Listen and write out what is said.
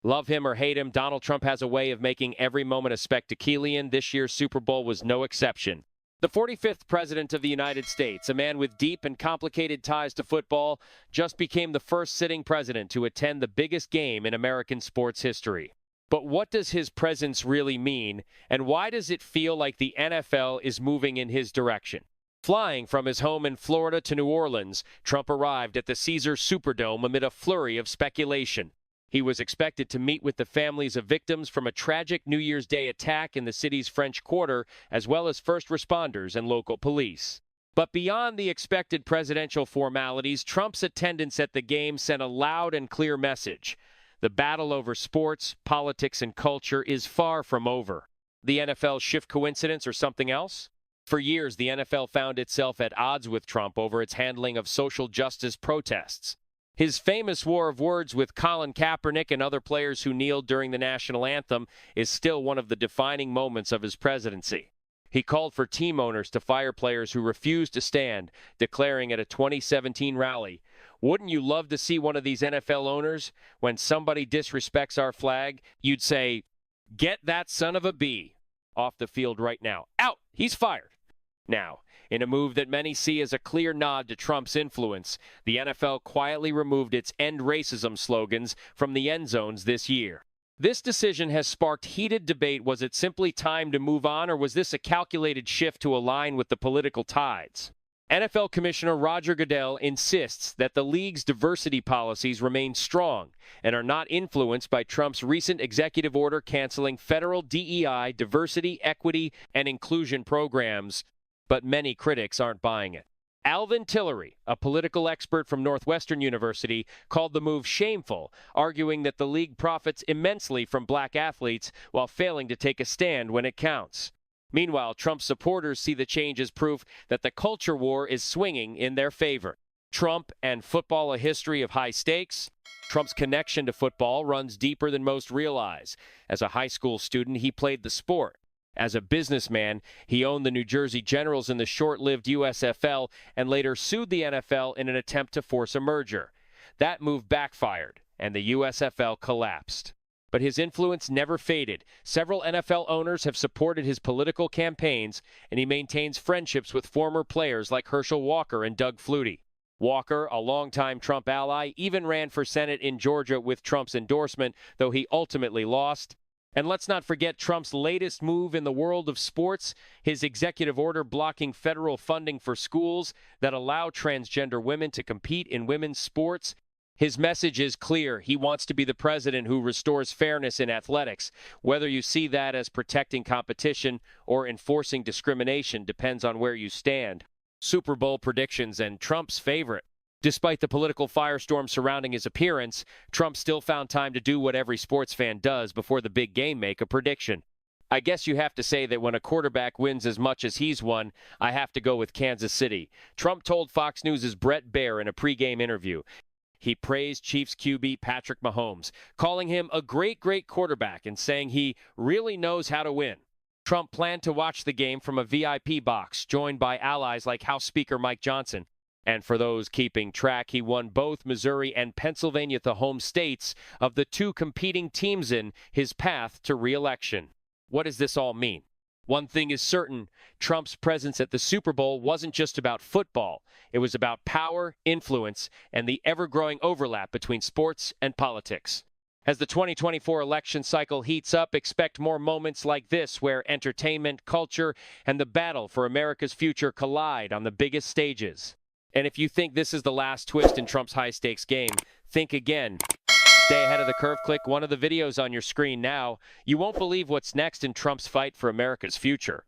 Love him or hate him, Donald Trump has a way of making every moment a spectacular. This year's Super Bowl was no exception. The 45th President of the United States, a man with deep and complicated ties to football, just became the first sitting president to attend the biggest game in American sports history. But what does his presence really mean, and why does it feel like the NFL is moving in his direction? Flying from his home in Florida to New Orleans, Trump arrived at the Caesars Superdome amid a flurry of speculation. He was expected to meet with the families of victims from a tragic New Year's Day attack in the city's French Quarter, as well as first responders and local police. But beyond the expected presidential formalities, Trump's attendance at the game sent a loud and clear message. The battle over sports, politics, and culture is far from over. The NFL shift coincidence or something else? For years, the NFL found itself at odds with Trump over its handling of social justice protests. His famous war of words with Colin Kaepernick and other players who kneeled during the national anthem is still one of the defining moments of his presidency. He called for team owners to fire players who refused to stand, declaring at a 2017 rally, "Wouldn't you love to see one of these NFL owners, when somebody disrespects our flag, you'd say, 'Get that son of a B off the field right now. Out! He's fired.'" Now, in a move that many see as a clear nod to Trump's influence, the NFL quietly removed its "End Racism" slogans from the end zones this year. This decision has sparked heated debate. Was it simply time to move on, or was this a calculated shift to align with the political tides? NFL Commissioner Roger Goodell insists that the league's diversity policies remain strong and are not influenced by Trump's recent executive order canceling federal DEI, diversity, equity, and inclusion programs. But many critics aren't buying it. Alvin Tillery, a political expert from Northwestern University, called the move shameful, arguing that the league profits immensely from black athletes while failing to take a stand when it counts. Meanwhile, Trump supporters see the change as proof that the culture war is swinging in their favor. Trump and football, a history of high stakes. Trump's connection to football runs deeper than most realize. As a high school student, he played the sport. As a businessman, he owned the New Jersey Generals in the short-lived USFL and later sued the NFL in an attempt to force a merger. That move backfired, and the USFL collapsed. But his influence never faded. Several NFL owners have supported his political campaigns, and he maintains friendships with former players like Herschel Walker and Doug Flutie. Walker, a longtime Trump ally, even ran for Senate in Georgia with Trump's endorsement, though he ultimately lost. And let's not forget Trump's latest move in the world of sports, his executive order blocking federal funding for schools that allow transgender women to compete in women's sports. His message is clear. He wants to be the president who restores fairness in athletics. Whether you see that as protecting competition or enforcing discrimination depends on where you stand. Super Bowl predictions and Trump's favorite. Despite the political firestorm surrounding his appearance, Trump still found time to do what every sports fan does before the big game: make a prediction. I guess you have to say that when a quarterback wins as much as he's won, I have to go with Kansas City. Trump told Fox News' Brett Baer in a pregame interview. He praised Chiefs QB Patrick Mahomes, calling him a great quarterback and saying he really knows how to win. Trump planned to watch the game from a VIP box, joined by allies like House Speaker Mike Johnson. And for those keeping track, he won both Missouri and Pennsylvania, the home states of the two competing teams in his path to re-election. What does this all mean? One thing is certain, Trump's presence at the Super Bowl wasn't just about football. It was about power, influence, and the ever-growing overlap between sports and politics. As the 2024 election cycle heats up, expect more moments like this where entertainment, culture, and the battle for America's future collide on the biggest stages. And if you think this is the last twist in Trump's high-stakes game, think again. Stay ahead of the curve. Click one of the videos on your screen now. You won't believe what's next in Trump's fight for America's future.